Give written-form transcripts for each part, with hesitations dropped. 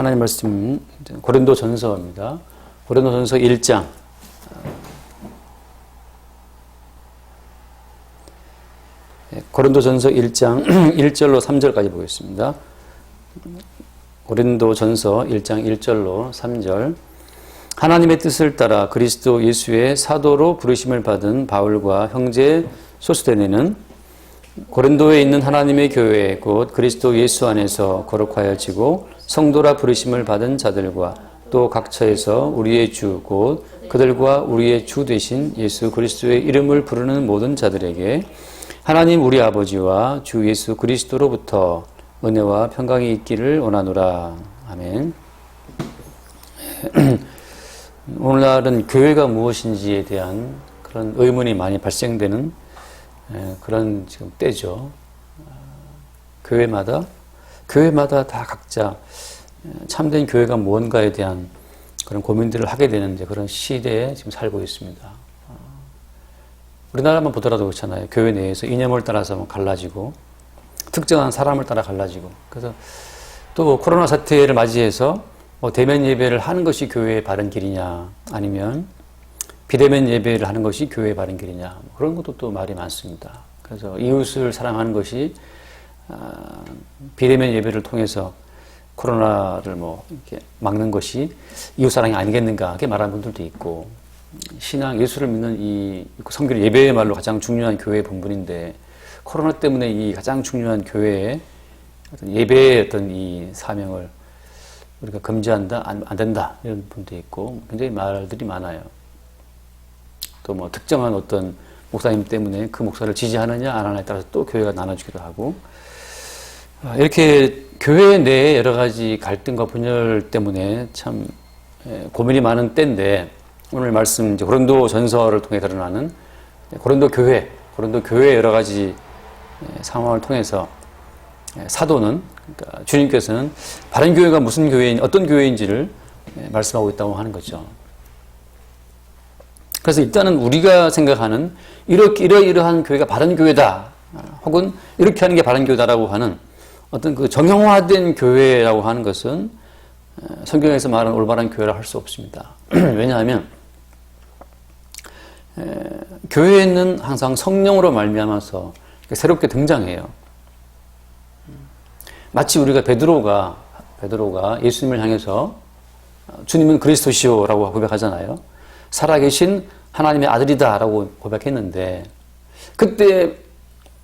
하나님 말씀 고린도전서입니다. 고린도전서 1장 고린도전서 1장 1절로 3절까지 보겠습니다. 고린도전서 1장 1절로 3절. 하나님의 뜻을 따라 그리스도 예수의 사도로 부르심을 받은 바울과 형제 소스데네는 고린도에 있는 하나님의 교회 곧 그리스도 예수 안에서 거룩하여지고 성도라 부르심을 받은 자들과 또 각처에서 우리의 주 곧 그들과 우리의 주 되신 예수 그리스도의 이름을 부르는 모든 자들에게 하나님 우리 아버지와 주 예수 그리스도로부터 은혜와 평강이 있기를 원하노라. 아멘. 오늘날은 교회가 무엇인지에 대한 그런 의문이 많이 발생되는 그런 지금 때죠. 교회마다 다 각자 참된 교회가 무언가에 대한 그런 고민들을 하게 되는 그런 시대에 지금 살고 있습니다. 우리나라만 보더라도 그렇잖아요. 교회 내에서 이념을 따라서 갈라지고 특정한 사람을 따라 갈라지고 그래서 또 코로나 사태를 맞이해서 대면 예배를 하는 것이 교회의 바른 길이냐 아니면 비대면 예배를 하는 것이 교회의 바른 길이냐 그런 것도 또 말이 많습니다. 그래서 이웃을 사랑하는 것이 비대면 예배를 통해서 코로나를 이렇게 막는 것이 이웃사랑이 아니겠는가 이렇게 말하는 분들도 있고 신앙 예수를 믿는 이 성경 예배야말로 가장 중요한 교회의 본분인데 코로나 때문에 이 가장 중요한 교회의 어떤 예배의 어떤 이 사명을 우리가 금지한다 안 된다 이런 분도 있고 굉장히 말들이 많아요. 또 특정한 어떤 목사님 때문에 그 목사를 지지하느냐 안 하느냐에 따라서 또 교회가 나눠지기도 하고 이렇게 교회 내에 여러 가지 갈등과 분열 때문에 참 고민이 많은 때인데 오늘 말씀 고린도 전서를 통해 드러나는 고린도 교회의 여러 가지 상황을 통해서 사도는 그러니까 주님께서는 바른 교회가 무슨 교회인 어떤 교회인지를 말씀하고 있다고 하는 거죠. 그래서 일단은 우리가 생각하는 이러이러한 교회가 바른 교회다 혹은 이렇게 하는 게 바른 교회다라고 하는 어떤 그 정형화된 교회라고 하는 것은 성경에서 말하는 올바른 교회라 할 수 없습니다. 왜냐하면 교회는 항상 성령으로 말미암아서 새롭게 등장해요. 마치 우리가 베드로가 예수님을 향해서 주님은 그리스도시오라고 고백하잖아요. 살아계신 하나님의 아들이다라고 고백했는데 그때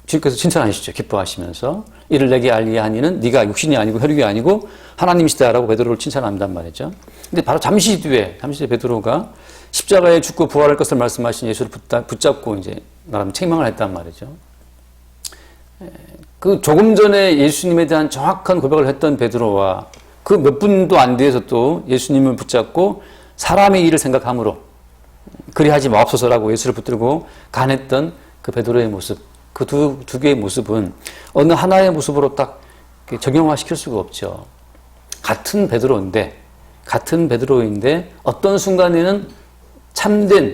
주님께서 칭찬하시죠. 기뻐하시면서 이를 내게 알게 하니는 네가 육신이 아니고 혈육이 아니고 하나님이시다라고 베드로를 칭찬한단 말이죠. 근데 바로 잠시 뒤에 베드로가 십자가에 죽고 부활할 것을 말씀하신 예수를 붙잡고 이제 나름 책망을 했단 말이죠. 그 조금 전에 예수님에 대한 정확한 고백을 했던 베드로와 그 몇 분도 안 뒤에서 또 예수님을 붙잡고 사람의 일을 생각함으로 그리하지 마옵소서라고 예수를 붙들고 간했던 그 베드로의 모습, 그 두 개의 모습은 어느 하나의 모습으로 딱 적용화시킬 수가 없죠. 같은 베드로인데 어떤 순간에는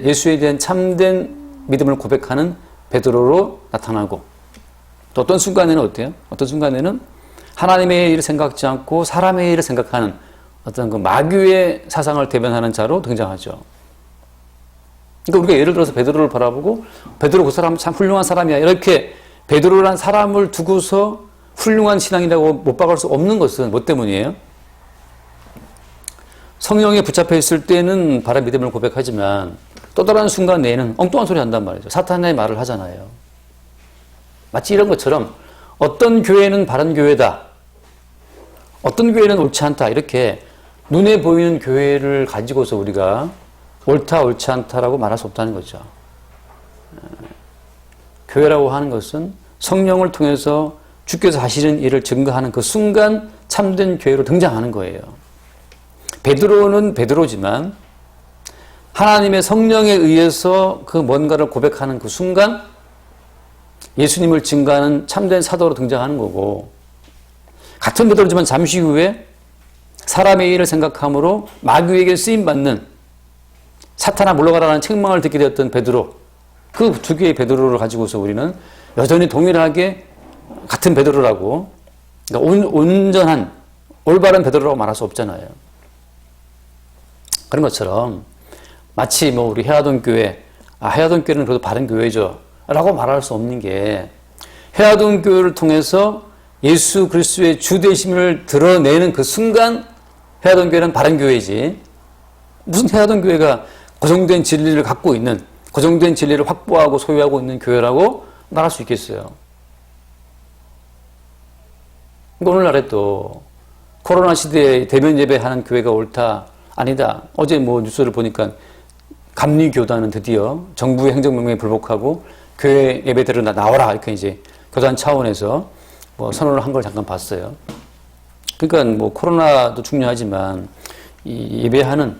예수에 대한 참된 믿음을 고백하는 베드로로 나타나고 또 어떤 순간에는 어때요? 어떤 순간에는 하나님의 일을 생각지 않고 사람의 일을 생각하는 어떤 그 마귀의 사상을 대변하는 자로 등장하죠. 그러니까 우리가 예를 들어서 베드로를 바라보고 베드로 그 사람은 참 훌륭한 사람이야 이렇게 베드로란 사람을 두고서 훌륭한 신앙이라고 못 박을 수 없는 것은 뭐 때문이에요? 성령에 붙잡혀 있을 때는 바른 믿음을 고백하지만 또 다른 순간 내에는 엉뚱한 소리 한단 말이죠. 사탄의 말을 하잖아요. 마치 이런 것처럼 어떤 교회는 바른 교회다, 어떤 교회는 옳지 않다 이렇게 눈에 보이는 교회를 가지고서 우리가 옳다 옳지 않다라고 말할 수 없다는 거죠. 교회라고 하는 것은 성령을 통해서 주께서 하시는 일을 증거하는 그 순간 참된 교회로 등장하는 거예요. 베드로는 베드로지만 하나님의 성령에 의해서 그 뭔가를 고백하는 그 순간 예수님을 증거하는 참된 사도로 등장하는 거고 같은 베드로지만 잠시 후에 사람의 일을 생각함으로 마귀에게 쓰임받는 사탄아 물러가라는 책망을 듣게 되었던 베드로 그 두 개의 베드로를 가지고서 우리는 여전히 동일하게 같은 베드로라고 그러니까 온전한 올바른 베드로라고 말할 수 없잖아요. 그런 것처럼 마치 뭐 우리 해화동 교회, 해화동 교회는 그래도 바른 교회죠 라고 말할 수 없는 게, 해화동 교회를 통해서 예수 그리스도의 주 되심을 드러내는 그 순간 해화동 교회는 바른 교회지, 무슨 해화동 교회가 고정된 진리를 갖고 있는, 고정된 진리를 확보하고 소유하고 있는 교회라고 말할 수 있겠어요. 오늘날에 또 코로나 시대에 대면 예배하는 교회가 옳다, 아니다. 어제 뭐 뉴스를 보니까 감리교단은 드디어 정부의 행정명령에 불복하고 교회 예배대로 나와라 이렇게 이제 교단 차원에서 뭐 선언을 한 걸 잠깐 봤어요. 그러니까 뭐 코로나도 중요하지만 이 예배하는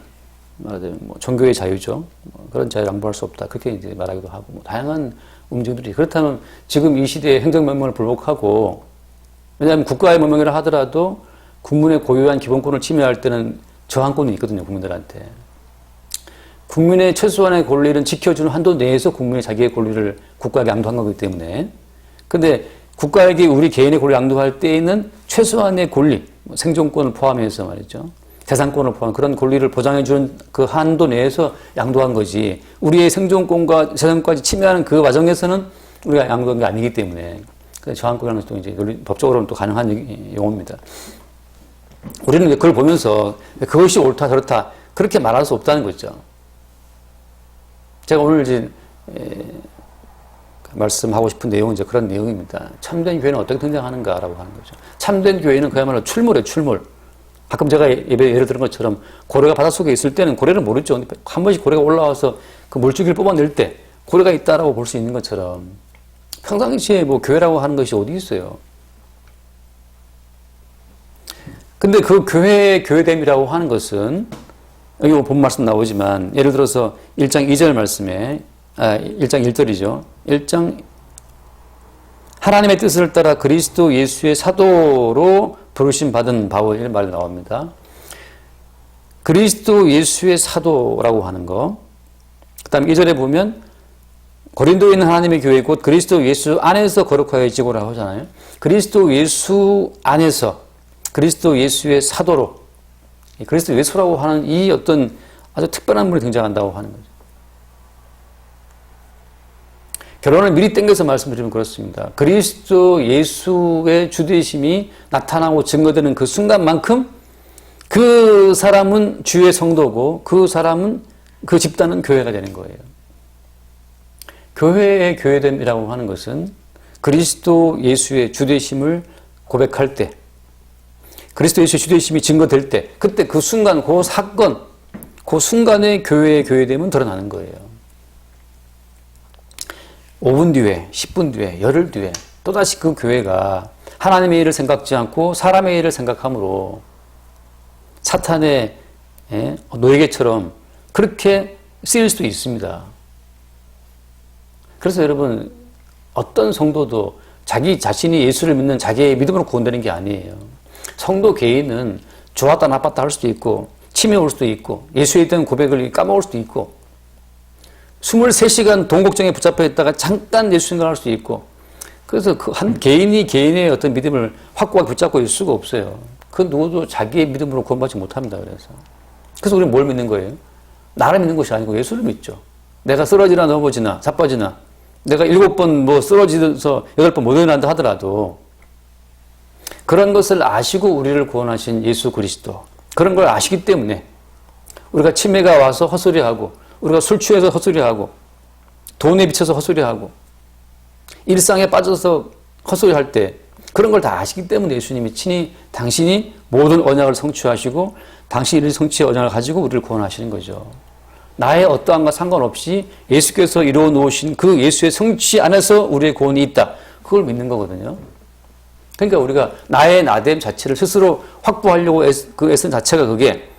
말하자면 뭐 종교의 자유죠. 그런 자유를 양보할 수 없다. 그렇게 이제 말하기도 하고 뭐 다양한 움직임들이. 그렇다면 지금 이 시대에 행정명령을 불복하고, 왜냐하면 국가의 명령이라 하더라도 국민의 고유한 기본권을 침해할 때는 저항권이 있거든요, 국민들한테. 국민의 최소한의 권리를 지켜주는 한도 내에서 국민이 자기의 권리를 국가에게 양도한 거기 때문에. 근데 국가에게 우리 개인의 권리를 양도할 때에는 최소한의 권리, 생존권을 포함해서 말이죠. 재산권을 포함한 그런 권리를 보장해주는 그 한도 내에서 양도한 거지, 우리의 생존권과 재산권까지 침해하는 그 과정에서는 우리가 양도한 게 아니기 때문에. 저항권이라는 것도 이제 법적으로는 또 가능한 용어입니다. 우리는 그걸 보면서 그것이 옳다, 저렇다, 그렇게 말할 수 없다는 거죠. 제가 오늘 이제 말씀하고 싶은 내용은 이제 그런 내용입니다. 참된 교회는 어떻게 등장하는가라고 하는 거죠. 참된 교회는 그야말로 출몰이에요, 출몰. 가끔 제가 예를 들은 것처럼 고래가 바닷속에 있을 때는 고래를 모르죠. 한 번씩 고래가 올라와서 그 물줄기를 뽑아낼 때 고래가 있다라고 볼 수 있는 것처럼 평상시에 뭐 교회라고 하는 것이 어디 있어요. 근데 그 교회의 교회됨이라고 하는 것은 여기 본 말씀 나오지만, 예를 들어서 1장 2절 말씀에 1장 1절이죠. 1장 하나님의 뜻을 따라 그리스도 예수의 사도로 부르심 받은 바울, 이런 말이 나옵니다. 그리스도 예수의 사도라고 하는 거. 그 다음 2절에 보면 고린도에 있는 하나님의 교회 곧 그리스도 예수 안에서 거룩하여지고라고 하잖아요. 그리스도 예수 안에서, 그리스도 예수의 사도로, 그리스도 예수라고 하는 이 어떤 아주 특별한 분이 등장한다고 하는 거죠. 결론을 미리 땡겨서 말씀드리면 그렇습니다. 그리스도 예수의 주되심이 나타나고 증거되는 그 순간만큼 그 사람은 주의 성도고, 그 사람은, 그 집단은 교회가 되는 거예요. 교회의 교회됨이라고 하는 것은 그리스도 예수의 주되심을 고백할 때, 그리스도 예수의 주되심이 증거될 때, 그때 그 순간, 그 사건, 그 순간에 교회의 교회됨은 드러나는 거예요. 5분 뒤에, 10분 뒤에, 열흘 뒤에 또다시 그 교회가 하나님의 일을 생각지 않고 사람의 일을 생각함으로 사탄의 노예개처럼 그렇게 쓰일 수도 있습니다. 그래서 여러분, 어떤 성도도 자기 자신이 예수를 믿는 자기의 믿음으로 구원되는 게 아니에요. 성도 개인은 좋았다 나빴다 할 수도 있고, 치매 올 수도 있고, 예수에 대한 고백을 까먹을 수도 있고, 23시간 동곡정에 붙잡혀 있다가 잠깐 예수 생각할 수도 있고, 그래서 그 한 개인이 개인의 어떤 믿음을 확고하게 붙잡고 있을 수가 없어요. 그 누구도 자기의 믿음으로 구원받지 못합니다. 그래서 우리는 뭘 믿는 거예요? 나를 믿는 것이 아니고 예수를 믿죠. 내가 쓰러지나 넘어지나 자빠지나, 내가 7번 뭐 쓰러지면서 8번 못 일어난다 하더라도 그런 것을 아시고 우리를 구원하신 예수 그리스도, 그런 걸 아시기 때문에 우리가 치매가 와서 헛소리하고, 우리가 술 취해서 헛소리하고, 돈에 비쳐서 헛소리하고, 일상에 빠져서 헛소리할 때 그런 걸 다 아시기 때문에 예수님이 친히 당신이 모든 언약을 성취하시고 당신이 성취의 언약을 가지고 우리를 구원하시는 거죠. 나의 어떠한 것 상관없이 예수께서 이루어 놓으신 그 예수의 성취 안에서 우리의 구원이 있다. 그걸 믿는 거거든요. 그러니까 우리가 나의 나됨 자체를 스스로 확보하려고 그 애쓰는 자체가 그게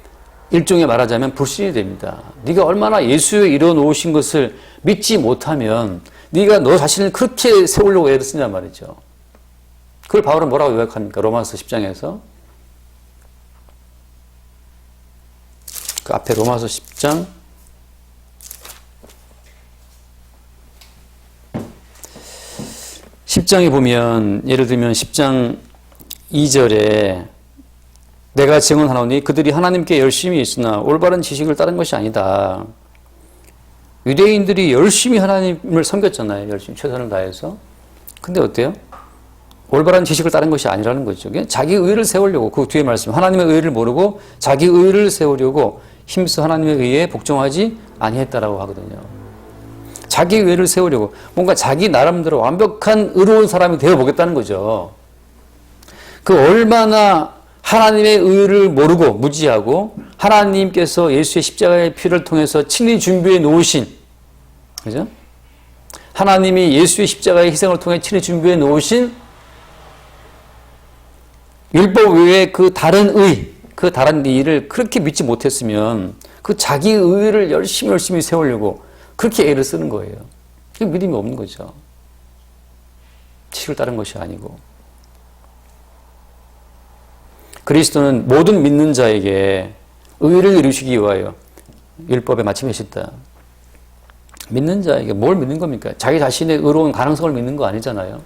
일종의 말하자면 불신이 됩니다. 네가 얼마나 예수의 이루어 놓으신 것을 믿지 못하면 네가 너 자신을 그렇게 세우려고 애를 쓰냐 말이죠. 그걸 바울은 뭐라고 요약합니까? 로마서 10장에서. 그 앞에 로마서 10장 10장에 보면, 예를 들면 10장 2절에 내가 증언하노니 그들이 하나님께 열심히 있으나 올바른 지식을 따른 것이 아니다. 유대인들이 열심히 하나님을 섬겼잖아요. 열심히 최선을 다해서. 근데 어때요? 올바른 지식을 따른 것이 아니라는 거죠. 자기 의를 세우려고, 그 뒤에 말씀, 하나님의 의를 모르고 자기 의를 세우려고 힘써 하나님의 의에 복종하지 아니했다라고 하거든요. 자기 의를 세우려고 뭔가 자기 나름대로 완벽한 의로운 사람이 되어보겠다는 거죠. 그 얼마나 하나님의 의를 모르고 무지하고 하나님께서 예수의 십자가의 피를 통해서 친히 준비해 놓으신, 그죠? 하나님이 예수의 십자가의 희생을 통해 친히 준비해 놓으신 율법 외에 그 다른 의, 그 다른 일을 그렇게 믿지 못했으면 그 자기 의를 열심히 세우려고 그렇게 애를 쓰는 거예요. 그 믿음이 없는 거죠. 지식을 따른 것이 아니고. 그리스도는 모든 믿는 자에게 의를 이루시기 위하여 율법에 마침하셨다. 믿는 자에게 뭘 믿는 겁니까? 자기 자신의 의로운 가능성을 믿는 거 아니잖아요.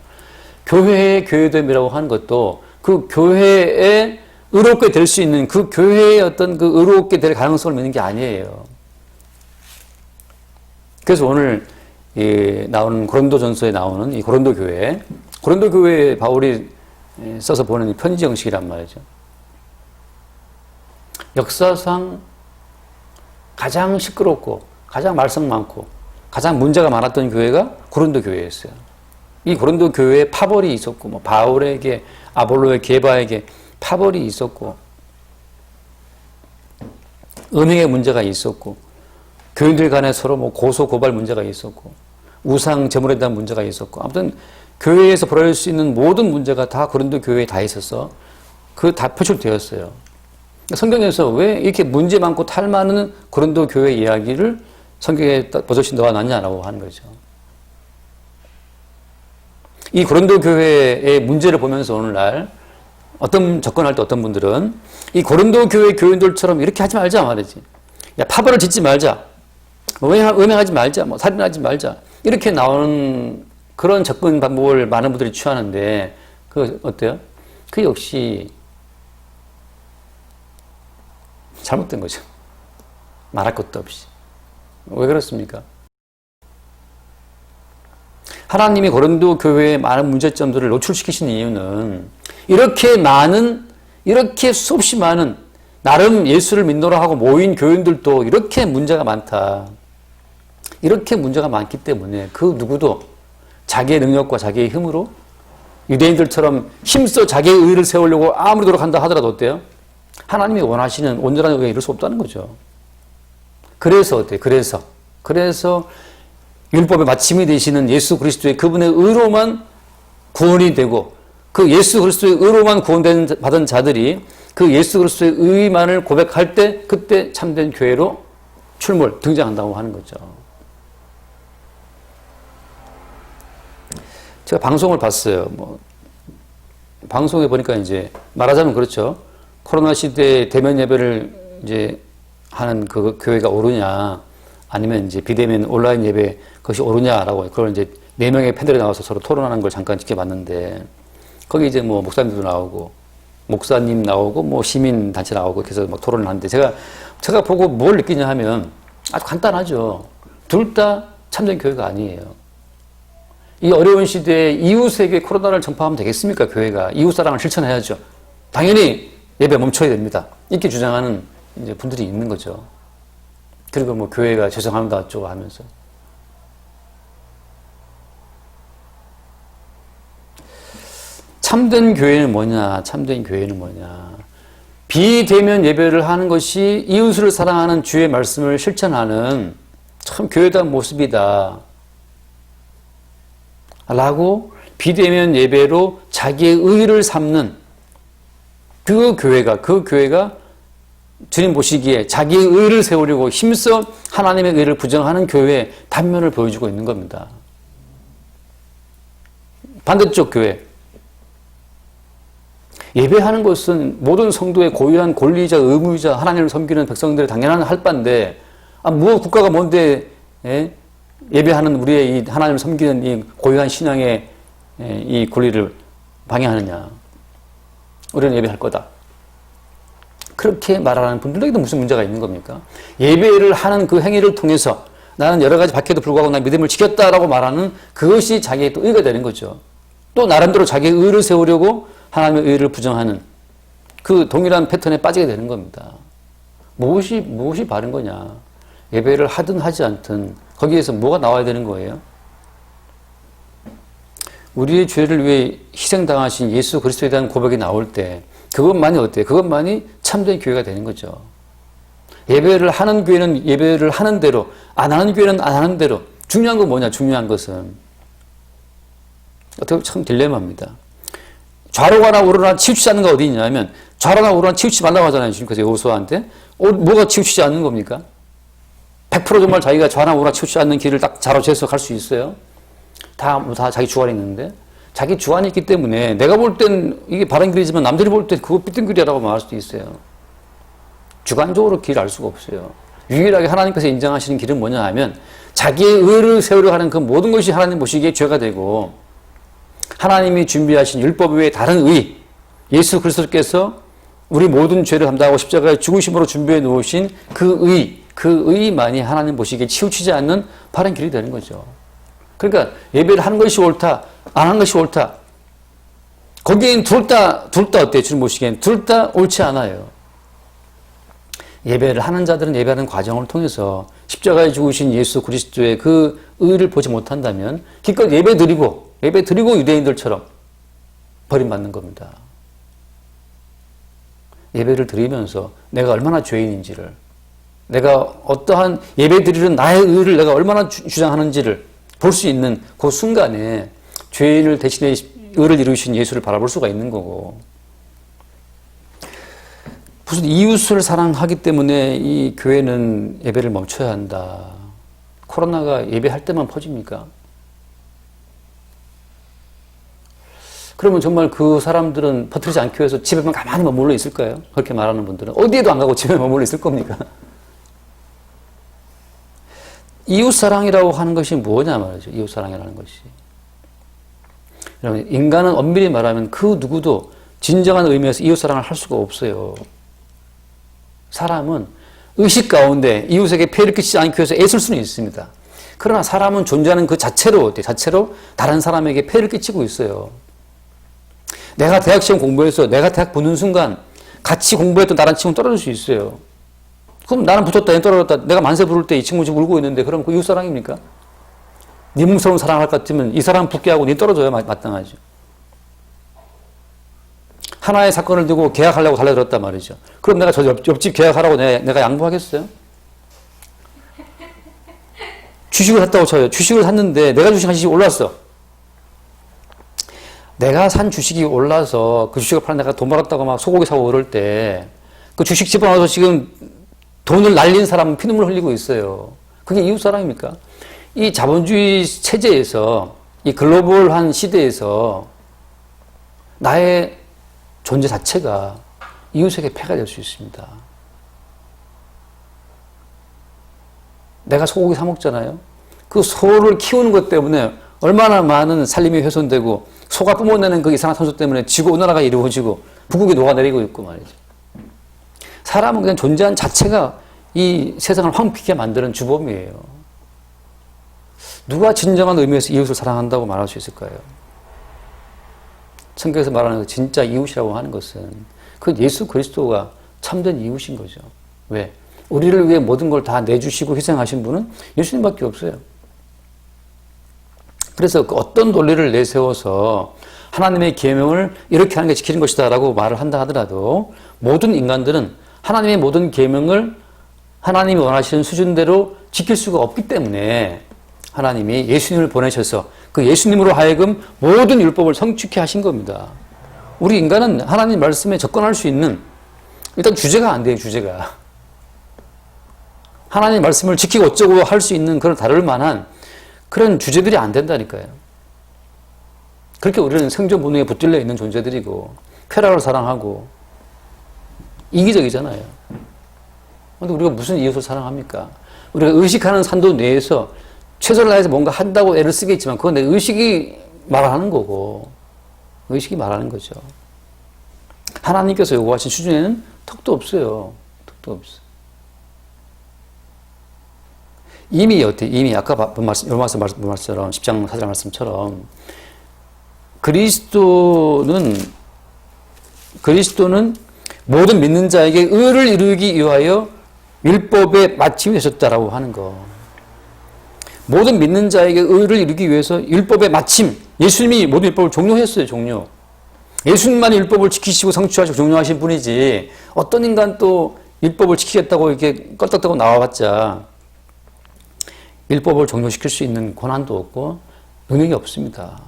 교회의 교회됨이라고 하는 것도 그 교회에 의롭게 될 수 있는 그 교회의 어떤 그 의롭게 될 가능성을 믿는 게 아니에요. 그래서 오늘 나오는 고린도전서에 나오는 이 고린도 교회에 바울이 써서 보는 편지 형식이란 말이죠. 역사상 가장 시끄럽고 가장 말썽 많고 가장 문제가 많았던 교회가 고린도 교회였어요. 이 고린도 교회에 파벌이 있었고, 뭐 바울에게, 아볼로의 게바에게 파벌이 있었고, 음행의 문제가 있었고, 교인들 간에 서로 뭐 고소 고발 문제가 있었고, 우상 제물에 대한 문제가 있었고, 아무튼 교회에서 벌어질 수 있는 모든 문제가 다 고린도 교회에 다 있어서 그 다 표출되었어요. 성경에서 왜 이렇게 문제 많고 탈 많은 고린도 교회 이야기를 성경에 버젓이 넣어놨냐라고 하는 거죠. 이 고린도 교회의 문제를 보면서 오늘날 접근할 때 어떤 분들은 이 고린도 교회 교인들처럼 이렇게 하지 말자 말이지. 야, 파벌을 짓지 말자. 음행하지 말자. 뭐 살인하지 말자. 이렇게 나오는 그런 접근 방법을 많은 분들이 취하는데 그 어때요? 그 역시 잘못된 거죠. 말할 것도 없이. 왜 그렇습니까? 하나님이 고린도 교회의 많은 문제점들을 노출시키신 이유는 이렇게 수없이 많은 나름 예수를 믿노라 하고 모인 교인들도 이렇게 문제가 많다. 이렇게 문제가 많기 때문에 그 누구도 자기의 능력과 자기의 힘으로 유대인들처럼 힘써 자기의 의를 세우려고 아무리 노력한다 하더라도 어때요? 하나님이 원하시는 온전한 의에 이룰 수 없다는 거죠. 그래서 어때요? 그래서 율법의 마침이 되시는 예수 그리스도의 그분의 의로만 구원이 되고 그 예수 그리스도의 의로만 받은 자들이 그 예수 그리스도의 의만을 고백할 때 그때 참된 교회로 등장한다고 하는 거죠. 제가 방송을 봤어요. 방송에 보니까 이제 말하자면 그렇죠. 코로나 시대에 대면 예배를 이제 하는 그 교회가 옳으냐 아니면 이제 비대면 온라인 예배 그것이 옳으냐라고 그걸 이제 4명의 패널이 나와서 서로 토론하는 걸 잠깐 지켜봤는데 거기 이제 뭐 목사님도 나오고 목사님 나오고 뭐 시민 단체 나오고 그래서 막 토론을 하는데 제가 보고 뭘 느끼냐 하면 아주 간단하죠. 둘 다 참된 교회가 아니에요. 이 어려운 시대에 이웃에게 코로나를 전파하면 되겠습니까? 교회가 이웃사랑을 실천해야죠. 당연히 예배 멈춰야 됩니다. 이렇게 주장하는 이제 분들이 있는 거죠. 그리고 뭐 교회가 죄송합니다 어쩌고 하면서. 참된 교회는 뭐냐? 비대면 예배를 하는 것이 이웃을 사랑하는 주의 말씀을 실천하는 참 교회다운 모습이다. 라고 비대면 예배로 자기의 의를 삼는 그 교회가 주님 보시기에 자기의 의를 세우려고 힘써 하나님의 의를 부정하는 교회의 단면을 보여주고 있는 겁니다. 반대쪽 교회. 예배하는 것은 모든 성도의 고유한 권리이자 의무이자 하나님을 섬기는 백성들의 당연한 할 바인데 국가가 뭔데 예배하는 우리의 이 하나님을 섬기는 이 고유한 신앙의 이 권리를 방해하느냐. 우리는 예배할 거다. 그렇게 말하는 분들에게도 무슨 문제가 있는 겁니까? 예배를 하는 그 행위를 통해서 나는 여러 가지 박해도 불구하고 나 믿음을 지켰다라고 말하는 그것이 자기의 또 의가 되는 거죠. 또 나름대로 자기의 의를 세우려고 하나님의 의를 부정하는 그 동일한 패턴에 빠지게 되는 겁니다. 무엇이 바른 거냐? 예배를 하든 하지 않든 거기에서 뭐가 나와야 되는 거예요? 우리의 죄를 위해 희생당하신 예수 그리스도에 대한 고백이 나올 때 그것만이 어때요? 그것만이 참된 교회가 되는 거죠. 예배를 하는 교회는 예배를 하는 대로, 안 하는 교회는 안 하는 대로. 중요한 건 뭐냐? 중요한 것은 어떻게 참 딜레마입니다. 좌로가나 우로나 치우치지 않는 거 어디 있냐면 좌로나 우로나 치우치지 말라고 하잖아요. 주님께서 여호수아한테. 뭐가 치우치지 않는 겁니까? 100% 정말 자기가 좌나 우로나 치우치지 않는 길을 딱 자로 재서 갈 수 있어요? 다 자기 주관이 있는데 자기 주관이 있기 때문에 내가 볼 땐 이게 바른 길이지만 남들이 볼 땐 그거 삐뚤길이라고 말할 수도 있어요. 주관적으로 길을 알 수가 없어요. 유일하게 하나님께서 인정하시는 길은 뭐냐 하면 자기의 의를 세우려 하는 그 모든 것이 하나님 보시기에 죄가 되고 하나님이 준비하신 율법 외에 다른 의, 예수 그리스도께서 우리 모든 죄를 담당하고 십자가에 죽으심으로 준비해 놓으신 그 의만이 하나님 보시기에 치우치지 않는 바른 길이 되는 거죠. 그러니까 예배를 하는 것이 옳다, 안 하는 것이 옳다. 거기엔 둘 다 어때요? 주님 보시기엔 둘 다 옳지 않아요. 예배를 하는 자들은 예배하는 과정을 통해서 십자가에 죽으신 예수 그리스도의 그 의를 보지 못한다면 기껏 예배 드리고 유대인들처럼 버림받는 겁니다. 예배를 드리면서 내가 얼마나 죄인인지를, 내가 어떠한 예배 드리는 나의 의를 내가 얼마나 주장하는지를 볼 수 있는 그 순간에 죄인을 대신해 의를 이루신 예수를 바라볼 수가 있는 거고, 무슨 이웃을 사랑하기 때문에 이 교회는 예배를 멈춰야 한다. 코로나가 예배할 때만 퍼집니까? 그러면 정말 그 사람들은 퍼뜨리지 않기 위해서 집에만 가만히 머물러 있을까요? 그렇게 말하는 분들은 어디에도 안 가고 집에 머물러 있을 겁니까? 이웃사랑이라고 하는 것이 뭐냐 말이죠. 이웃사랑이라는 것이. 여러분, 인간은 엄밀히 말하면 그 누구도 진정한 의미에서 이웃사랑을 할 수가 없어요. 사람은 의식 가운데 이웃에게 폐를 끼치지 않기 위해서 애쓸 수는 있습니다. 그러나 사람은 존재하는 그 자체로 다른 사람에게 폐를 끼치고 있어요. 내가 대학 시험 공부해서 내가 대학 붙는 순간 같이 공부했던 다른 친구는 떨어질 수 있어요. 그럼 나는 붙었다, 얘는 떨어졌다. 내가 만세 부를 때 이 친구 지금 울고 있는데 그럼 그 이웃사랑입니까? 네 몸처럼 사랑할 것 같으면 이 사람 붙게 하고 네 떨어져야 마땅하죠. 하나의 사건을 두고 계약하려고 달려들었단 말이죠. 그럼 내가 저 옆집 계약하라고 내가 양보하겠어요? 주식을 샀다고 쳐요. 주식을 샀는데 내가 주식한 주식이 올랐어. 내가 산 주식이 올라서 그 주식을 팔아 내가 돈 벌었다고 막 소고기 사고 그럴 때 그 주식 집어넣어서 지금 돈을 날린 사람은 피눈물 흘리고 있어요. 그게 이웃사랑입니까? 이 자본주의 체제에서 이 글로벌한 시대에서 나의 존재 자체가 이웃에게 폐가 될 수 있습니다. 내가 소고기 사 먹잖아요. 그 소를 키우는 것 때문에 얼마나 많은 살림이 훼손되고 소가 뿜어내는 그 이산화탄소 때문에 지구온난화가 이루어지고 북극이 녹아내리고 있고 말이죠. 사람은 그냥 존재한 자체가 이 세상을 황폐하게 만드는 주범이에요. 누가 진정한 의미에서 이웃을 사랑한다고 말할 수 있을까요? 성경에서 말하는 진짜 이웃이라고 하는 것은 그 예수 그리스도가 참된 이웃인 거죠. 왜? 우리를 위해 모든 걸 다 내주시고 희생하신 분은 예수님밖에 없어요. 그래서 그 어떤 논리를 내세워서 하나님의 계명을 이렇게 하는 게 지키는 것이다 라고 말을 한다 하더라도 모든 인간들은 하나님의 모든 계명을 하나님이 원하시는 수준대로 지킬 수가 없기 때문에 하나님이 예수님을 보내셔서 그 예수님으로 하여금 모든 율법을 성취케 하신 겁니다. 우리 인간은 하나님 말씀에 접근할 수 있는 일단 주제가 안 돼요. 주제가. 하나님 말씀을 지키고 어쩌고 할 수 있는 그걸 다룰 만한 그런 주제들이 안 된다니까요. 그렇게 우리는 생존 본능에 붙들려 있는 존재들이고 쾌락을 사랑하고 이기적이잖아요. 그런데 우리가 무슨 이웃을 사랑합니까? 우리가 의식하는 산도 내에서 최선을 다해서 뭔가 한다고 애를 쓰겠지만 그건 내 의식이 말하는 거고 의식이 말하는 거죠. 하나님께서 요구하신 수준에는 턱도 없어요. 턱도 없어. 이미 아까 본 말씀처럼 10장 4절 말씀처럼 그리스도는 모든 믿는 자에게 의를 이루기 위하여 율법의 마침이 되셨다라고 하는 거. 모든 믿는 자에게 의를 이루기 위해서 율법의 마침, 예수님이 모든 율법을 종료했어요. 종료. 예수님만이 율법을 지키시고 성취하시고 종료하신 분이지 어떤 인간 또 율법을 지키겠다고 이렇게 껄떡대고 나와봤자 율법을 종료시킬 수 있는 권한도 없고 능력이 없습니다.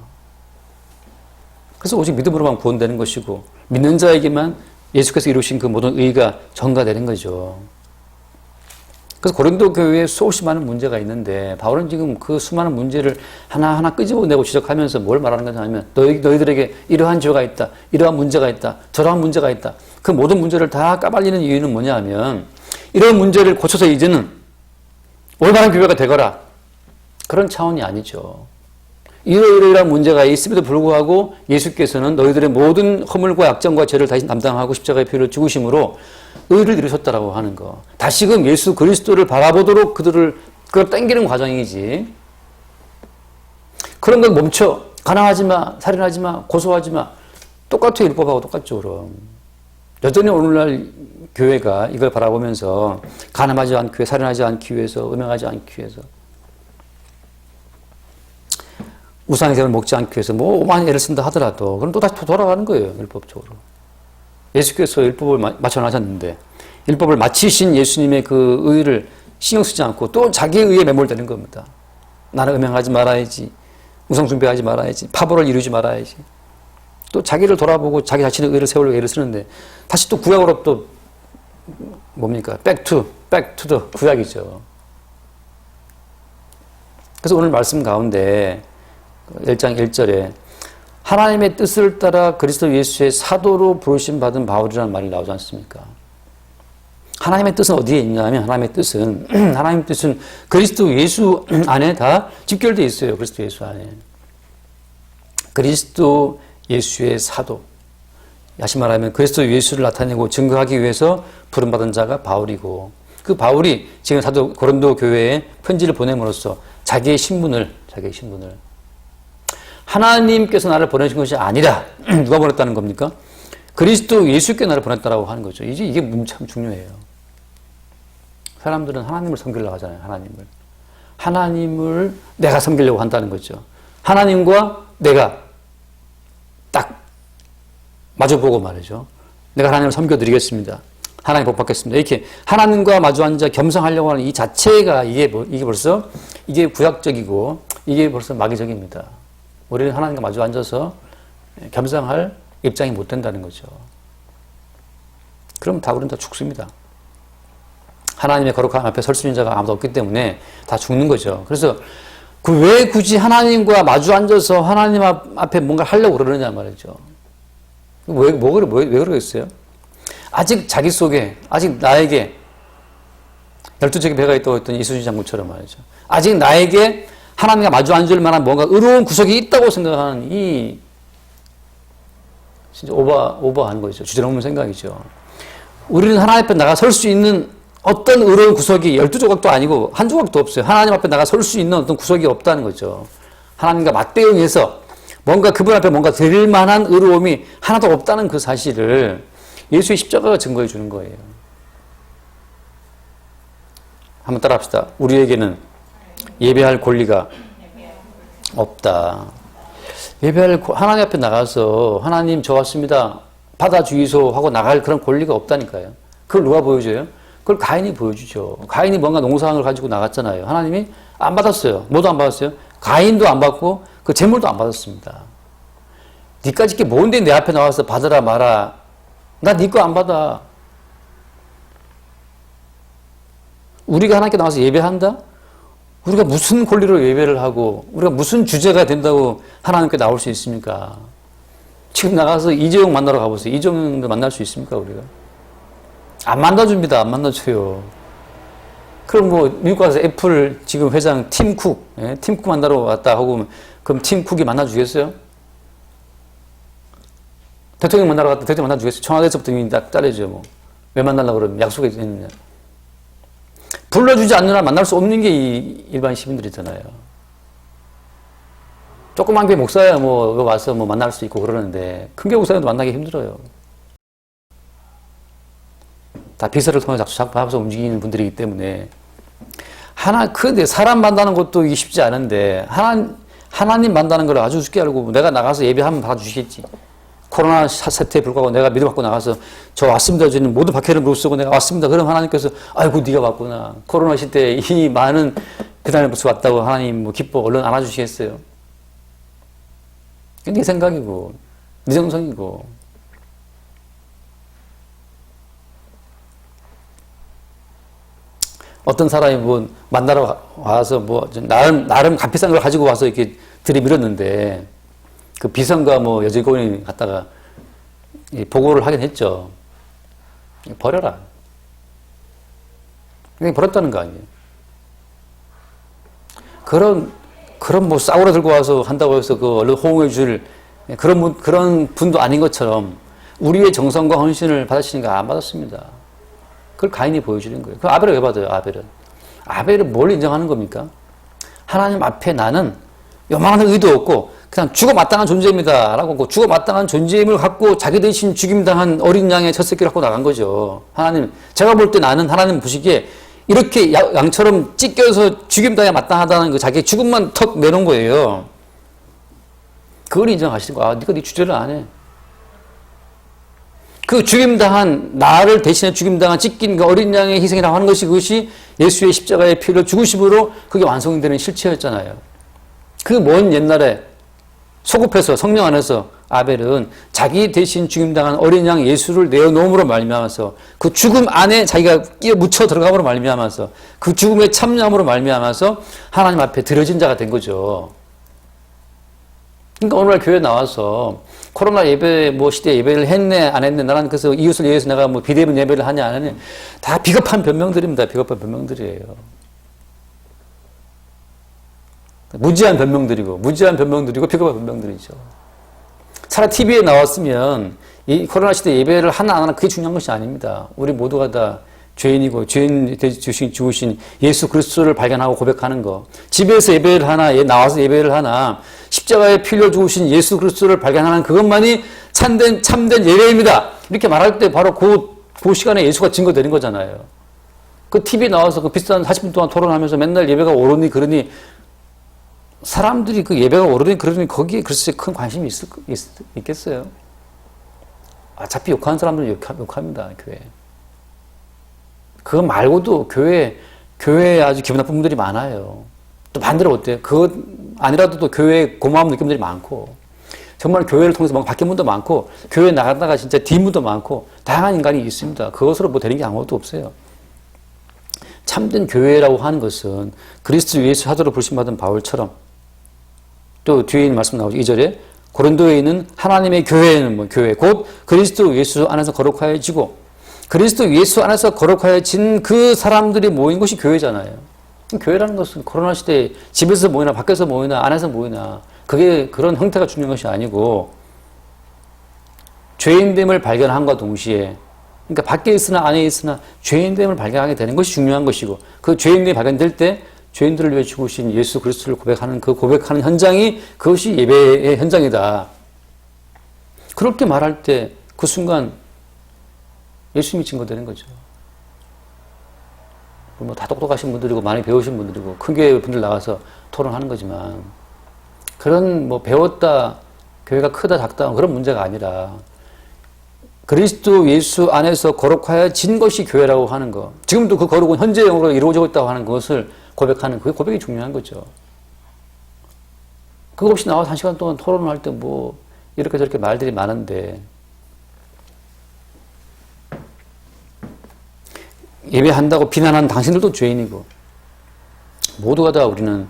그래서 오직 믿음으로만 구원되는 것이고 믿는 자에게만 예수께서 이루신 그 모든 의가 전가되는 거죠. 그래서 고린도 교회에 수없이 많은 문제가 있는데 바울은 지금 그 수많은 문제를 하나하나 끄집어내고 지적하면서 뭘 말하는 거냐 하면 너희들에게 이러한 죄가 있다. 이러한 문제가 있다. 저러한 문제가 있다. 그 모든 문제를 다 까발리는 이유는 뭐냐 하면 이런 문제를 고쳐서 이제는 올바른 교회가 되거라. 그런 차원이 아니죠. 이러이러한 문제가 있음에도 불구하고 예수께서는 너희들의 모든 허물과 약점과 죄를 다시 담당하고 십자가의 피로 죽으심으로 의를 이루셨다라고 하는 거. 다시금 예수 그리스도를 바라보도록 그걸 땡기는 과정이지. 그런 건 멈춰. 가난하지 마. 살인하지 마. 고소하지 마. 똑같아요. 율법하고 똑같죠. 그럼. 여전히 오늘날 교회가 이걸 바라보면서 가늠하지 않기 위해, 살인하지 않기 위해서, 음행하지 않기 위해서, 우상의 셈을 먹지 않기 위해서 뭐 오만 애를 쓴다 하더라도 그럼 또 다시 돌아가는 거예요. 율법적으로. 예수께서 율법을 마쳐나셨는데 율법을 마치신 예수님의 그 의를 신경 쓰지 않고 또 자기의 의에 매몰되는 겁니다. 나는 음행하지 말아야지. 우상 숭배하지 말아야지. 파벌을 이루지 말아야지. 또 자기를 돌아보고 자기 자신의 의를 세우려고 애를 쓰는데 다시 또 구약으로 또 뭡니까? back to the 구약이죠. 그래서 오늘 말씀 가운데 1장 1절에 하나님의 뜻을 따라 그리스도 예수의 사도로 부르심 받은 바울이라는 말이 나오지 않습니까? 하나님의 뜻은 어디에 있냐면 하나님의 뜻은 그리스도 예수 안에 다 집결되어 있어요. 그리스도 예수 안에. 그리스도 예수의 사도. 다시 말하면 그리스도 예수를 나타내고 증거하기 위해서 부름받은 자가 바울이고 그 바울이 지금 사도 고린도 교회에 편지를 보냄으로써 자기의 신분을 하나님께서 나를 보내신 것이 아니라 누가 보냈다는 겁니까? 그리스도 예수께 나를 보냈다라고 하는 거죠. 이게 참 중요해요. 사람들은 하나님을 섬기려고 하잖아요. 하나님을 내가 섬기려고 한다는 거죠. 하나님과 내가 딱 마주보고 말이죠. 내가 하나님을 섬겨드리겠습니다. 하나님 복 받겠습니다. 이렇게 하나님과 마주 앉아 겸상하려고 하는 이 자체가 이게 벌써 이게 구약적이고 이게 벌써 마귀적입니다. 우리는 하나님과 마주 앉아서 겸상할 입장이 못 된다는 거죠. 그럼 우리는 다 죽습니다. 하나님의 거룩함 앞에 설 수 있는 자가 아무도 없기 때문에 다 죽는 거죠. 그래서 왜 굳이 하나님과 마주 앉아서 하나님 앞에 뭔가 하려고 그러느냐 말이죠. 왜 그러겠어요? 아직 자기 속에, 아직 나에게 12척의 배가 있다고 했던 이순신 장군처럼 말이죠. 아직 나에게 하나님과 마주 앉을 만한 뭔가 의로운 구석이 있다고 생각하는 이 진짜 오버하는 거죠. 주제넘는 생각이죠. 우리는 하나님 앞에 나가 설 수 있는 어떤 의로운 구석이 12조각도 아니고 한 조각도 없어요. 하나님 앞에 나가 설 수 있는 어떤 구석이 없다는 거죠. 하나님과 맞대응해서 뭔가 그분 앞에 뭔가 드릴 만한 의로움이 하나도 없다는 그 사실을 예수의 십자가가 증거해 주는 거예요. 한번 따라 합시다. 우리에게는 예배할 권리가 없다. 하나님 앞에 나가서 하나님 저 왔습니다. 받아주이소 하고 나갈 그런 권리가 없다니까요. 그걸 누가 보여줘요? 그걸 가인이 보여주죠. 가인이 뭔가 농사를 가지고 나갔잖아요. 하나님이 안 받았어요. 뭐도 안 받았어요? 가인도 안 받고 그 재물도 안 받았습니다. 니까짓 게 뭔데 내 앞에 나와서 받으라 마라. 나 니 거 안 받아. 우리가 하나님께 나와서 예배한다? 우리가 무슨 권리로 예배를 하고 우리가 무슨 주제가 된다고 하나님께 나올 수 있습니까? 지금 나가서 이재용 만나러 가보세요. 이재용도 만날 수 있습니까 우리가? 안 만나줍니다. 안 만나줘요. 그럼 뭐 미국 가서 애플 지금 회장 팀쿡 팀쿡 만나러 왔다 하고 그럼 팀쿡이 만나주겠어요? 대통령 만나러 갔다 대통령 만나주겠어요? 청와대에서부터 이미 딱 잘려줘요. 뭐. 왜 만나려고 그러면 약속이 있느냐. 불러주지 않느라 만날 수 없는 게 이 일반 시민들이잖아요. 조그만 게 목사야 뭐 와서 뭐 만날 수 있고 그러는데 큰 게 목사도 만나기 힘들어요. 다 비서를 통해서 작업해서 움직이는 분들이기 때문에 근데 사람 만나는 것도 이게 쉽지 않은데 하나님 만나는 걸 아주 쉽게 알고 내가 나가서 예배하면 받아주시겠지. 코로나 사태에 불구하고 내가 믿음 받고 나가서 저 왔습니다. 저는 모든 박해를 무릅쓰고 내가 왔습니다. 그럼 하나님께서 아이고 네가 왔구나. 코로나 시대에 이 많은 그날부터 왔다고 하나님 뭐 기뻐 얼른 안아주시겠어요. 네 생각이고 네 정성이고 어떤 사람이 뭐 만나러 와서 뭐 나름 값비싼 걸 가지고 와서 이렇게 들이밀었는데 그 비서가 뭐 여직원이 갔다가 보고를 하긴 했죠. 버려라. 그냥 버렸다는 거 아니에요. 그런 뭐 싸우러 들고 와서 한다고 해서 그 얼른 호응해 줄 그런 분도 아닌 것처럼 우리의 정성과 헌신을 받으시는 거 안 받았습니다. 그걸 가인이 보여주는 거예요. 그럼 아벨은 왜 받아요? 아벨은 뭘 인정하는 겁니까? 하나님 앞에 나는 요만한 의도 없고 그냥 죽어마땅한 존재입니다. 라고 죽어마땅한 존재임을 갖고 자기 대신 죽임당한 어린 양의 첫 새끼를 갖고 나간 거죠. 하나님, 제가 볼 때 나는 하나님 보시기에 이렇게 양처럼 찢겨서 죽임당해 마땅하다는 그 자기 죽음만 턱 내놓은 거예요. 그걸 인정하시는 거야. 네가 네 주제를 안 해. 그 죽임당한 나를 대신해 죽임당한 찢긴 그 어린 양의 희생이라고 하는 것이 그것이 예수의 십자가의 피를 죽으심으로 그게 완성이 되는 실체였잖아요. 그 먼 옛날에 소급해서 성령 안에서 아벨은 자기 대신 죽임당한 어린 양 예수를 내어놓음으로 말미암아서 그 죽음 안에 자기가 끼어 묻혀 들어감으로 말미암아서 그 죽음에 참여함으로 말미암아서 하나님 앞에 드려진 자가 된 거죠. 그러니까 오늘날 교회 나와서 코로나 예배 뭐 시대 예배를 했네 안 했네 나는 그래서 이웃을 위해서 내가 뭐 비대면 예배를 하냐 안 하냐 다 비겁한 변명들입니다. 비겁한 변명들이에요. 무지한 변명들이고 비겁한 변명들이죠. 차라리 TV에 나왔으면 이 코로나 시대 예배를 하나 안 하나 그게 중요한 것이 아닙니다. 우리 모두가 다 죄인이고 죄인 죽으신 예수 그리스도를 발견하고 고백하는 거. 집에서 예배를 하나 나와서 예배를 하나 십자가에 피 흘려 죽으신 예수 그리스도를 발견하는 그것만이 참된 예배입니다. 이렇게 말할 때 바로 그 시간에 예수가 증거되는 거잖아요. 그 TV에 나와서 그 비싼 40분 동안 토론하면서 맨날 예배가 옳으니 그러니 사람들이 그 예배가 오르니 그러니 거기에 글쎄 큰 관심이 있겠어요? 어차피 욕하는 사람들은 욕합니다, 교회. 그거 말고도 교회에 아주 기분 나쁜 분들이 많아요. 또 반대로 어때요? 그거 아니라도 또 교회에 고마움 느끼는 분들이 많고, 정말 교회를 통해서 뭔가 바뀐 분도 많고, 교회에 나갔다가 진짜 뒷 분도 많고, 다양한 인간이 있습니다. 그것으로 뭐 되는 게 아무것도 없어요. 참된 교회라고 하는 것은 그리스도 예수 사도로 불신받은 바울처럼 또 뒤에 있는 말씀 나오죠. 2절에 고린도에 있는 하나님의 교회는 교회 곧 그리스도 예수 안에서 거룩하여지고 그리스도 예수 안에서 거룩하여진 그 사람들이 모인 것이 교회잖아요. 교회라는 것은 코로나 시대에 집에서 모이나 밖에서 모이나 안에서 모이나 그게 그런 형태가 중요한 것이 아니고 죄인됨을 발견함과 동시에 그러니까 밖에 있으나 안에 있으나 죄인됨을 발견하게 되는 것이 중요한 것이고 그 죄인됨이 발견될 때 죄인들을 위해 죽으신 예수 그리스도를 고백하는 그 고백하는 현장이 그것이 예배의 현장이다. 그렇게 말할 때 그 순간 예수님이 증거되는 거죠. 뭐 다 똑똑하신 분들이고 많이 배우신 분들이고 큰 교회 분들 나가서 토론하는 거지만 그런 뭐 배웠다 교회가 크다 작다 그런 문제가 아니라 그리스도 예수 안에서 거룩하여진 것이 교회라고 하는 거. 지금도 그 거룩은 현재형으로 이루어지고 있다고 하는 것을 고백하는 그게 고백이 중요한 거죠. 그거 없이 나와서 1시간 동안 토론을 할 때 뭐 이렇게 저렇게 말들이 많은데 예배한다고 비난한 당신들도 죄인이고 모두가 다 우리는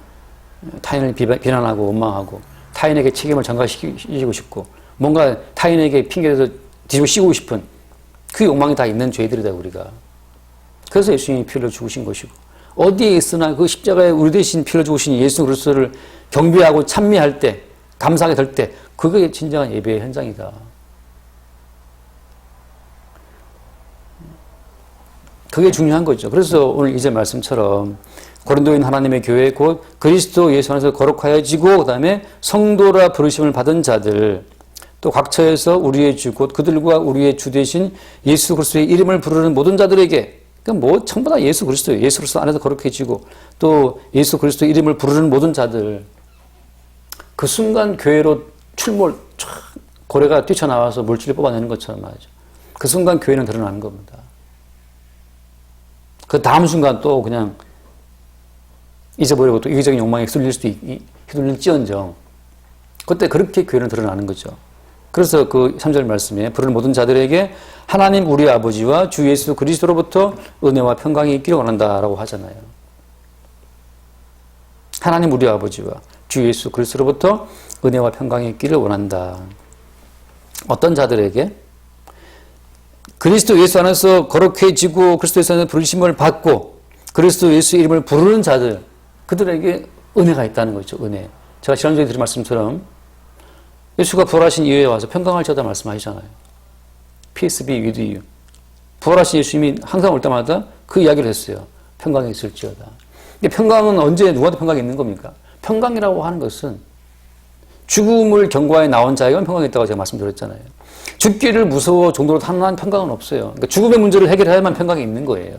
타인을 비난하고 원망하고 타인에게 책임을 전가시키고 싶고 뭔가 타인에게 핑계대서 뒤집어 씌우고 싶은 그 욕망이 다 있는 죄들이다 우리가. 그래서 예수님이 피를 죽으신 것이고 어디에 있으나 그 십자가에 우리 대신 피를 죽으신 예수 그리스도를 경배하고 찬미할 때 감사하게 될 때 그게 진정한 예배의 현장이다. 그게 중요한 거죠. 그래서 오늘 이제 말씀처럼 고린도인 하나님의 교회 곧 그리스도 예수 안에서 거룩하여지고 그다음에 성도라 부르심을 받은 자들 또 각처에서 우리의 주 곧 그들과 우리의 주 되신 예수 그리스도의 이름을 부르는 모든 자들에게 그러니까 뭐 전부 다 예수 그리스도예요. 예수 그리스도 안에서 거룩해지고 또 예수 그리스도 이름을 부르는 모든 자들 그 순간 교회로 출몰 고래가 뛰쳐나와서 물질을 뽑아내는 것처럼 말이죠. 그 순간 교회는 드러나는 겁니다. 그 다음 순간 또 그냥 잊어버리고 또 이기적인 욕망에 휘둘릴지언정 그때 그렇게 교회는 드러나는 거죠. 그래서 그 3절 말씀에 부르는 모든 자들에게 하나님 우리 아버지와 주 예수 그리스도로부터 은혜와 평강이 있기를 원한다라고 하잖아요. 하나님 우리 아버지와 주 예수 그리스도로부터 은혜와 평강이 있기를 원한다. 어떤 자들에게? 그리스도 예수 안에서 거룩해지고 그리스도 예수 안에서 부르심을 받고 그리스도 예수 이름을 부르는 자들 그들에게 은혜가 있다는 거죠. 은혜. 제가 지난주에 드린 말씀처럼 예수가 부활하신 이후에 와서 평강할지어다 말씀하시잖아요. Peace be with you. 부활하신 예수님이 항상 올 때마다 그 이야기를 했어요. 평강이 있을지어다. 근데 평강은 언제 누구한테 평강이 있는 겁니까? 평강이라고 하는 것은 죽음을 경과해 나온 자에게만 평강이 있다고 제가 말씀드렸잖아요. 죽기를 무서워 정도로 탄환한 평강은 없어요. 그러니까 죽음의 문제를 해결해야만 평강이 있는 거예요.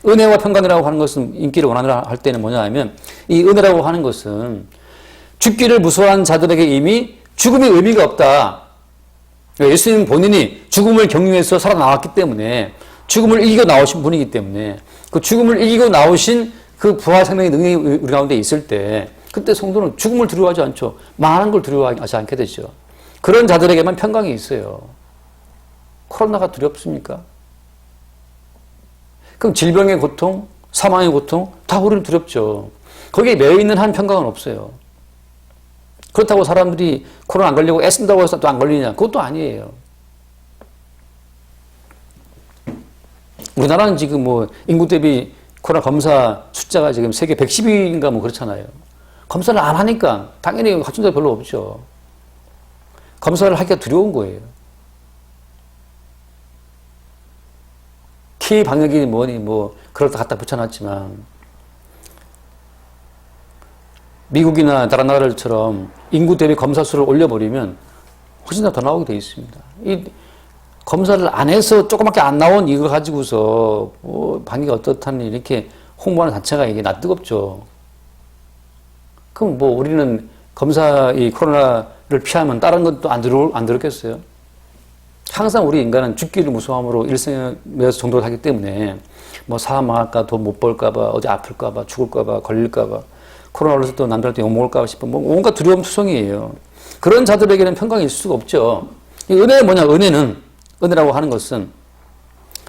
은혜와 평강이라고 하는 것은 인기를 원하느라 할 때는 뭐냐 하면 이 은혜라고 하는 것은 죽기를 무서워한 자들에게 이미 죽음의 의미가 없다. 예수님 본인이 죽음을 경유해서 살아나왔기 때문에 죽음을 이기고 나오신 분이기 때문에 그 죽음을 이기고 나오신 그 부활 생명의 능력이 우리 가운데 있을 때 그때 성도는 죽음을 두려워하지 않죠. 많은 걸 두려워하지 않게 되죠. 그런 자들에게만 평강이 있어요. 코로나가 두렵습니까? 그럼 질병의 고통, 사망의 고통 다 우리는 두렵죠. 거기에 매여 있는 한 평강은 없어요. 그렇다고 사람들이 코로나 안 걸리고 애쓴다고 해서 또 안 걸리냐? 그것도 아니에요. 우리나라는 지금 뭐 인구 대비 코로나 검사 숫자가 지금 세계 110위인가 뭐 그렇잖아요. 검사를 안 하니까 당연히 확진자 별로 없죠. 검사를 하기가 두려운 거예요. 키 방역이 뭐니 뭐 그렇다 갖다 붙여놨지만 미국이나 다른 나라들처럼 인구 대비 검사 수를 올려버리면 훨씬 더 나오게 돼 있습니다. 이 검사를 안 해서 조그맣게 안 나온 이거 가지고서 뭐 방역이 어떻다니 이렇게 홍보하는 자체가 이게 낯뜨겁죠. 그럼 뭐 우리는 검사 이 코로나를 피하면 다른 것도 안 들었겠어요? 항상 우리 인간은 죽기를 무서움으로 일생에 매서 정도를 하기 때문에 뭐 사업 망할까 돈 못 벌까봐 어디 아플까봐 죽을까봐 걸릴까봐 코로나 걸려서 또 남들한테 욕먹을까 싶은 뭐 온갖 두려움 투성이에요. 그런 자들에게는 평강이 있을 수가 없죠. 이 은혜는 뭐냐? 은혜라고 하는 것은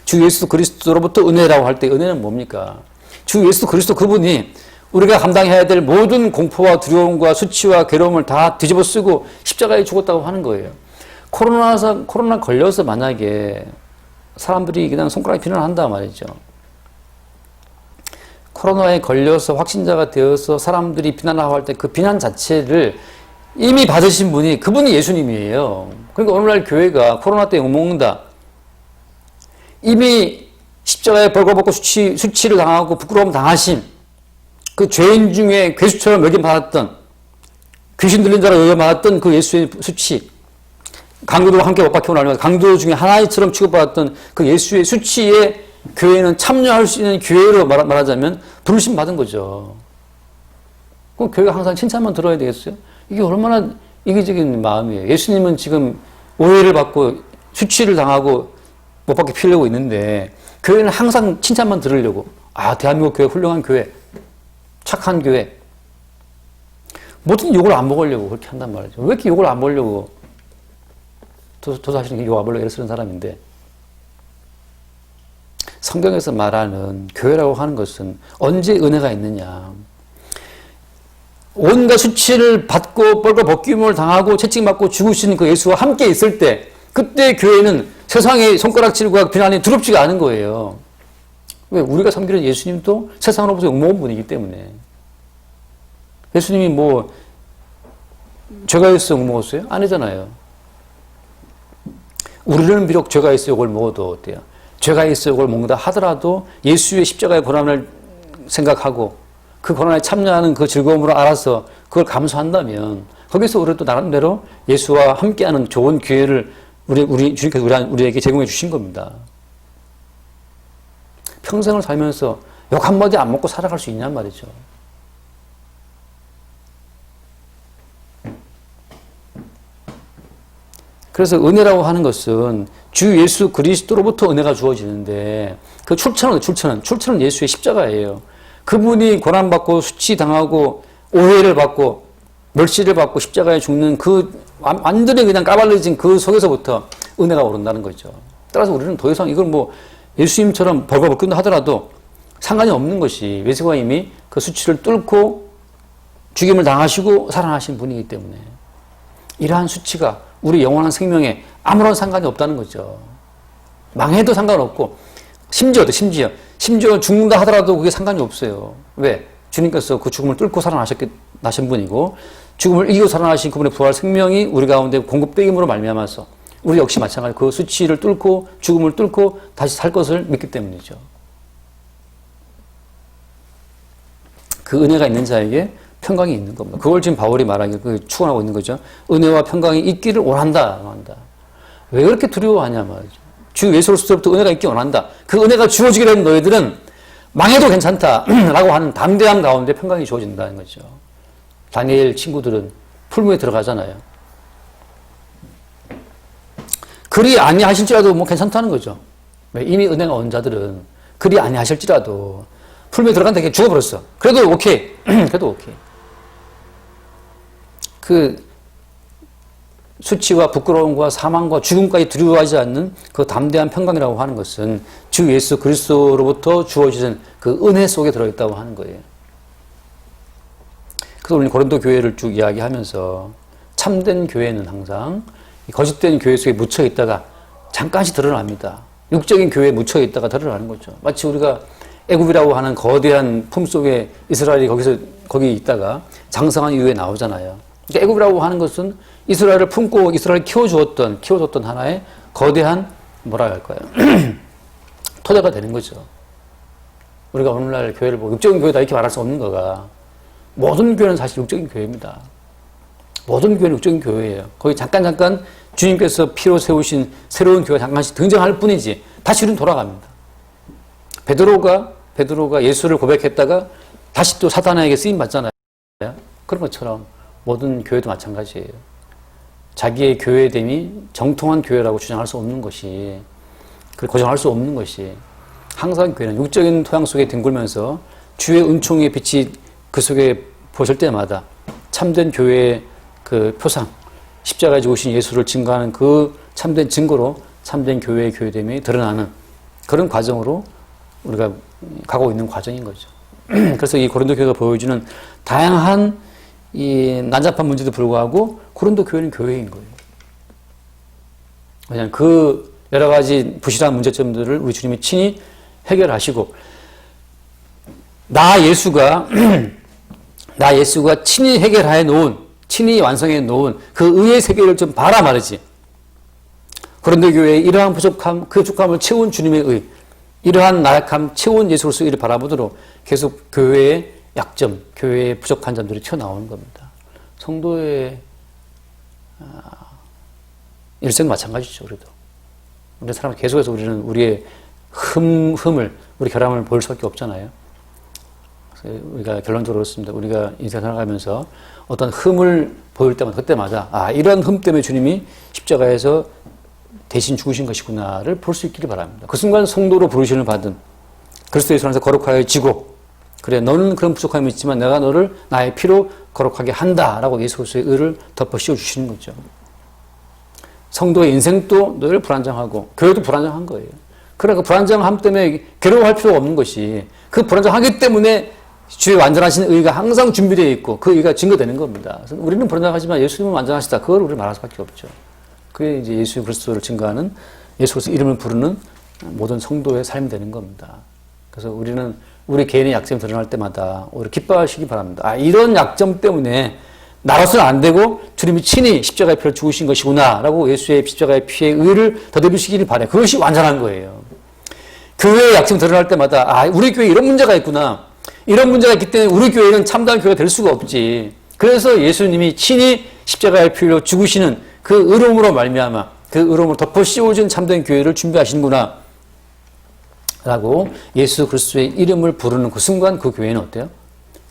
주 예수 그리스도로부터 은혜라고 할 때 은혜는 뭡니까? 주 예수 그리스도 그분이 우리가 감당해야 될 모든 공포와 두려움과 수치와 괴로움을 다 뒤집어 쓰고 십자가에 죽었다고 하는 거예요. 코로나 걸려서 만약에 사람들이 그냥 손가락에 비난을 한다 말이죠. 코로나에 걸려서 확진자가 되어서 사람들이 비난하고 할 때 그 비난 자체를 이미 받으신 분이 그분이 예수님이에요. 그러니까 오늘날 교회가 코로나 때 욕먹는다. 이미 십자가에 벌거벗고 수치를 당하고 부끄러움 당하신 그 죄인 중에 괴수처럼 여김받았던 귀신 들린 자로 여김받았던 그 예수의 수치 강도들과 함께 못 박혀온 알면 강도 중에 하나처럼 취급받았던 그 예수의 수치에 교회는 참여할 수 있는 교회로 말하자면 부르심 받은 거죠. 그럼 교회가 항상 칭찬만 들어야 되겠어요? 이게 얼마나 이기적인 마음이에요. 예수님은 지금 오해를 받고 수치를 당하고 못 받게 피려고 있는데 교회는 항상 칭찬만 들으려고 대한민국 교회 훌륭한 교회 착한 교회 뭐든 욕을 안 먹으려고 그렇게 한단 말이죠. 왜 이렇게 욕을 안 먹으려고 저도 사실은 욕 안 먹으려고 애를 쓰는 사람인데 성경에서 말하는 교회라고 하는 것은 언제 은혜가 있느냐. 온갖 수치를 받고 뻘거 벗김을 당하고 채찍맞고 죽으신 그 예수와 함께 있을 때 그때 교회는 세상의 손가락질과 비난이 두렵지가 않은 거예요. 왜? 우리가 섬기는 예수님도 세상으로부터 욕먹은 분이기 때문에. 예수님이 뭐 죄가 있어 욕먹었어요? 아니잖아요. 우리는 비록 죄가 있어 욕을 먹어도 어때요? 죄가 있어 그걸 먹는다 하더라도 예수의 십자가의 고난을 생각하고 그 고난에 참여하는 그 즐거움으로 알아서 그걸 감수한다면 거기서 우리 또 나름대로 예수와 함께하는 좋은 기회를 주님께서 우리에게 제공해 주신 겁니다. 평생을 살면서 욕 한마디 안 먹고 살아갈 수 있냔 말이죠. 그래서 은혜라고 하는 것은 주 예수 그리스도로부터 은혜가 주어지는데 그 출처는 예수의 십자가예요. 그분이 고난받고 수치당하고 오해를 받고 멸시를 받고 십자가에 죽는 그 완전히 그냥 까발려진 그 속에서부터 은혜가 오른다는 거죠. 따라서 우리는 더 이상 이걸 뭐 예수님처럼 벌벌 벗긴다 하더라도 상관이 없는 것이 예수가 이미 그 수치를 뚫고 죽임을 당하시고 살아나신 분이기 때문에 이러한 수치가 우리 영원한 생명에 아무런 상관이 없다는 거죠. 망해도 상관없고 심지어 죽는다 하더라도 그게 상관이 없어요. 왜? 주님께서 그 죽음을 뚫고 살아나신 분이고 죽음을 이기고 살아나신 그분의 부활 생명이 우리 가운데 공급되임으로 말미암아서 우리 역시 마찬가지로 그 수치를 뚫고 죽음을 뚫고 다시 살 것을 믿기 때문이죠. 그 은혜가 있는 자에게 평강이 있는 겁니다. 그걸 지금 바울이 말하기 축원하고 있는 거죠. 은혜와 평강이 있기를 원한다. 왜 그렇게 두려워하냐 말이죠. 주 예수로서부터 은혜가 있기 원한다. 그 은혜가 주어지게 된 너희들은 망해도 괜찮다라고 하는 담대함 가운데 평강이 주어진다는 거죠. 다니엘 친구들은 풀무에 들어가잖아요. 그리 아니하실지라도 뭐 괜찮다는 거죠. 이미 은혜가 온 자들은 그리 아니하실지라도 풀무에 들어간다 이렇게 죽어버렸어. 그래도 오케이. 그래도 오케이. 그 수치와 부끄러움과 사망과 죽음까지 두려워하지 않는 그 담대한 평강이라고 하는 것은 주 예수 그리스도로부터 주어지는 그 은혜 속에 들어있다고 하는 거예요. 그래서 우리는 고린도 교회를 쭉 이야기하면서 참된 교회는 항상 거짓된 교회 속에 묻혀 있다가 잠깐씩 드러납니다. 육적인 교회에 묻혀 있다가 드러나는 거죠. 마치 우리가 애굽이라고 하는 거대한 품 속에 이스라엘이 거기 있다가 장성한 이후에 나오잖아요. 그러니까 애굽이라고 하는 것은 이스라엘을 품고 이스라엘을 키워줬던 하나의 거대한 뭐라 할까요? 토대가 되는 거죠. 우리가 오늘날 교회를 보고 육적인 교회다 이렇게 말할 수 없는 거가 모든 교회는 사실 육적인 교회입니다. 모든 교회는 육적인 교회예요. 거기 잠깐 주님께서 피로 세우신 새로운 교회가 잠깐씩 등장할 뿐이지 다시 우리는 돌아갑니다. 베드로가 예수를 고백했다가 다시 또 사단에게 쓰임 받잖아요. 그런 것처럼 모든 교회도 마찬가지예요. 자기의 교회됨이 정통한 교회라고 주장할 수 없는 것이, 고정할 수 없는 것이, 항상 교회는 육적인 토양 속에 뒹굴면서 주의 은총의 빛이 그 속에 보실 때마다 참된 교회의 그 표상, 십자가에 죽으신 예수를 증거하는 그 참된 증거로 참된 교회의 교회됨이 드러나는 그런 과정으로 우리가 가고 있는 과정인 거죠. 그래서 이 고린도 교회가 보여주는 다양한 이 난잡한 문제도 불구하고 고린도 교회는 교회인 거예요. 그냥 그 여러 가지 부실한 문제점들을 우리 주님이 친히 해결하시고 나 예수가 친히 해결해 놓은, 친히 완성해 놓은 그 의의 세계를 좀 봐라 말이지. 고린도 교회의 이러한 부족함, 그 부족함을 채운 주님의 의, 이러한 나약함 채운 예수로서 이를 바라보도록 계속 교회의 약점, 교회의 부족한 점들이 튀어나오는 겁니다. 성도의 일생도 마찬가지죠. 우리 사람 계속해서 우리는 우리의 우리 결함을 보일 수밖에 없잖아요. 그래서 우리가 결론적으로 그렇습니다. 우리가 인생 살아가면서 어떤 흠을 보일 때마다 그때마다 이런 흠 때문에 주님이 십자가에서 대신 죽으신 것이구나를 볼 수 있기를 바랍니다. 그 순간 성도로 부르심을 받은 그리스도 예수 안에서 거룩하여지고 그래 너는 그런 부족함이 있지만 내가 너를 나의 피로 거룩하게 한다라고 예수 그리스도의 의를 덮어 씌워주시는 거죠. 성도의 인생도 늘 불안정하고 교회도 불안정한 거예요. 그러나 그 불안정함 때문에 괴로워할 필요가 없는 것이 그 불안정하기 때문에 주의 완전하신 의가 항상 준비되어 있고 그 의가 증거되는 겁니다. 그래서 우리는 불안정하지만 예수님은 완전하시다. 그걸 우리 말할 수밖에 없죠. 그게 이제 예수 그리스도를 증거하는 예수 그리스도 이름을 부르는 모든 성도의 삶이 되는 겁니다. 그래서 우리는 우리 개인의 약점이 드러날 때마다 오히려 기뻐하시기 바랍니다. 이런 약점 때문에 나로서는 안 되고 주님이 친히 십자가의 피를 죽으신 것이구나 라고 예수의 십자가의 피의 의를 더듬으시기를 바라요. 그것이 완전한 거예요. 교회의 약점 드러날 때마다 우리 교회에 이런 문제가 있구나. 이런 문제가 있기 때문에 우리 교회는 참다운 교회가 될 수가 없지. 그래서 예수님이 친히 십자가의 피로 죽으시는 그 의로움으로 말미암아 그 의로움으로 덮어 씌워진 참된 교회를 준비하시는구나 라고 예수 그리스도의 이름을 부르는 그 순간 그 교회는 어때요?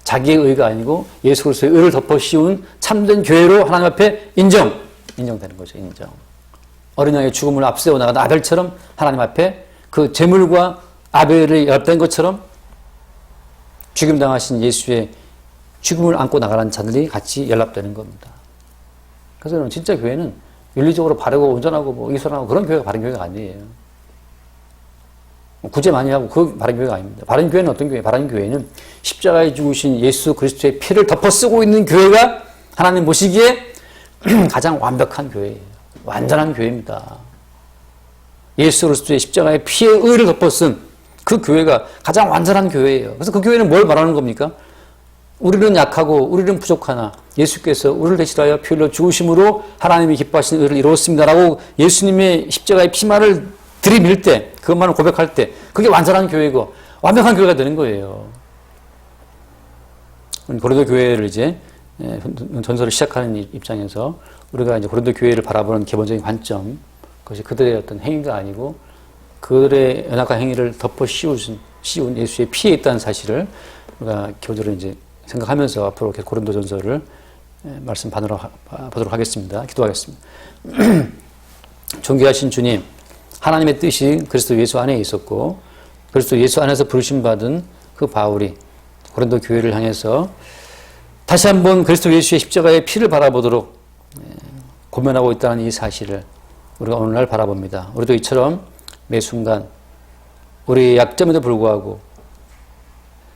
자기의 의가 아니고 예수 그리스도의 의를 덮어 씌운 참된 교회로 하나님 앞에 인정되는 거죠. 인정. 어린 양의 죽음을 앞세워 나간 아벨처럼 하나님 앞에 그 제물과 아벨을 연합된 것처럼 죽임당하신 예수의 죽음을 안고 나가는 자들이 같이 연합되는 겁니다. 그래서 여러분 진짜 교회는 윤리적으로 바르고 온전하고 뭐 이선하고 그런 교회가 바른 교회가 아니에요. 구제 많이 하고 그 바른 교회가 아닙니다. 바른 교회는 어떤 교회예요? 바른 교회는 십자가에 죽으신 예수 그리스도의 피를 덮어 쓰고 있는 교회가 하나님 보시기에 가장 완벽한 교회예요. 완전한 교회입니다. 예수 그리스도의 십자가의 피의 의를 덮어 쓴 그 교회가 가장 완전한 교회예요. 그래서 그 교회는 뭘 말하는 겁니까? 우리는 약하고 우리는 부족하나 예수께서 우리를 대신하여 피 흘려 죽으심으로 하나님이 기뻐하시는 의를 이루었습니다라고 예수님의 십자가의 피만을 들이밀 때, 그것만을 고백할 때 그게 완전한 교회고 완벽한 교회가 되는 거예요. 고린도 교회를 이제 전설을 시작하는 입장에서 우리가 이제 고린도 교회를 바라보는 기본적인 관점, 그것이 그들의 어떤 행위가 아니고 그들의 연약한 행위를 덮어 씌운 예수의 피에 있다는 사실을 우리가 기본적으로 이제 생각하면서 앞으로 고린도 전설을 말씀 보도록 하겠습니다. 기도하겠습니다. 존귀하신 주님, 하나님의 뜻이 그리스도 예수 안에 있었고 그리스도 예수 안에서 부르심 받은 그 바울이 고린도 교회를 향해서 다시 한번 그리스도 예수의 십자가의 피를 바라보도록 고면하고 있다는 이 사실을 우리가 오늘날 바라봅니다. 우리도 이처럼 매 순간 우리의 약점에도 불구하고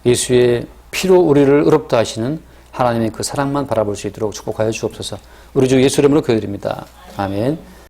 예수의 피로 우리를 의롭다 하시는 하나님의 그 사랑만 바라볼 수 있도록 축복하여 주옵소서. 우리 주 예수 이름으로 기도드립니다. 아멘.